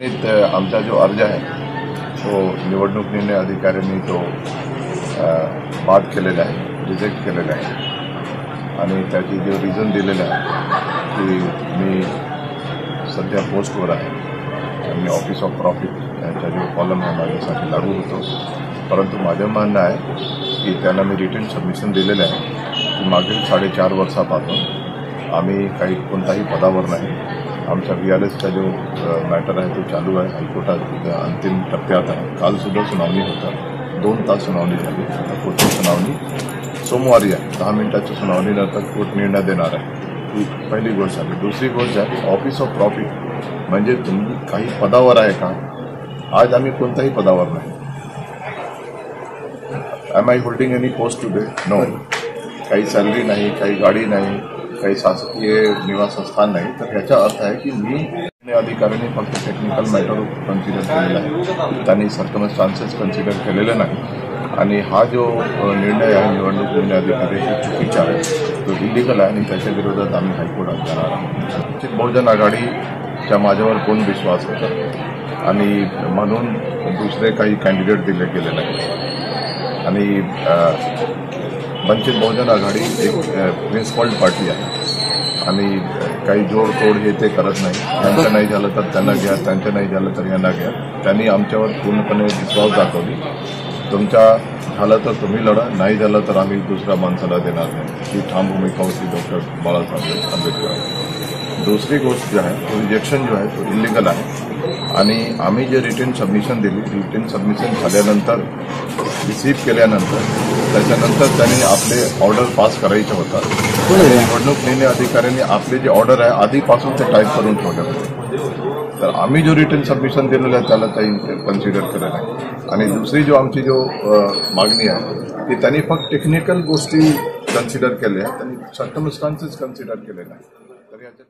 आमचा जो अर्ज आहे तो निवडणूक निर्णय अधिकाऱ्यांनी तो बाद केलेला आहे, रिजेक्ट केलेला आहे आणि त्याची जो रिझन दिलेलं आहे की मी सध्या पोस्टवर आहे आणि ऑफिस ऑफ प्रॉफिट याचा जो कॉलम आहे माझ्यासाठी लागू होतो, परंतु माझं म्हणणं आहे की त्यांना मी रिटर्न सबमिशन दिलेलं आहे की मागील 4.5 वर्षापासून आम्ही कोणताही पदावर नाही। आमचा VLSचा जो मॅटर आहे तो चालू आहे, हायकोर्टात अंतिम टप्प्यात आहे। कालसुद्धा सुनावणी होता, 2 तास सुनावणी झाली। आता पुढची सुनावणी सोमवारी आहे, 10 मिनिटाच्या सुनावणीनंतर कोर्ट निर्णय देणार आहे। ही पहिली गोष्ट झाली। दुसरी गोष्ट आहे ऑफिस ऑफ प्रॉफिट म्हणजे तुम्ही काही पदावर आहे का? आज आम्ही कोणत्याही पदावर नाही। Am I holding any post today? No. काही सॅलरी नाही, काही गाडी नाही, काही शासकीय निवासस्थान नाही। तर याचा अर्थ आहे की मी अधिकाऱ्यांनी फक्त टेक्निकल मॅटर कन्सिडर केलेला आहे, त्यांनी सर्कमस्टान्सेस कन्सिडर केलेले नाही आणि हा जो निर्णय आहे निवडणूक निर्णय अधिकाऱ्याचा चुकीचा आहे, तो इलिगल आहे आणि त्याच्या विरोधात आम्ही हायकोर्टात जाणार आहोत। वंचित बहुजन आघाडीच्या माझ्यावर कोण विश्वास होता आणि म्हणून दुसरे काही कॅन्डिडेट दिले गेले नाही आणि वंचित बहुजन आघाडी एक प्रिन्सिपल्ड पार्टी आहे आणि काही जोडतोड हे ते करत नाही। यांचं नाही झालं तर त्यांना घ्या, त्यांचं नाही झालं तर यांना घ्या। त्यांनी आमच्यावर पूर्णपणे विश्वास दाखवली। तुमच्या झालं तर तुम्ही लढा, नाही झालं तर आम्ही दुसऱ्या माणसाला देणार नाही। ही ठाम भूमिका होती डॉक्टर बाळासाहेब आंबेडकर। दुसरी गोष्ट जी आहे तो रिजेक्शन जो आहे तो इलिगल आहे आणि आम्ही जे रिटर्न सबमिशन दिली, रिटर्न सबमिशन झाल्यानंतर रिसीव्ह केल्यानंतर त्याच्यानंतर त्यांनी आपले ऑर्डर पास करायचं होतं। निवडणूक निर्णय अधिकाऱ्यांनी आपले जे ऑर्डर आहे आधीपासून ते टाईप करून ठेवले होते। तर आम्ही जो रिटर्न सबमिशन दिलेलं आहे त्याला काही कन्सिडर केलं नाही आणि दुसरी जो आमची जो मागणी आहे ती त्यांनी फक्त टेक्निकल गोष्टी कन्सिडर केल्या, त्यांनी सर्कमस्टान्सेस कन्सिडर केले नाही। तर याच्या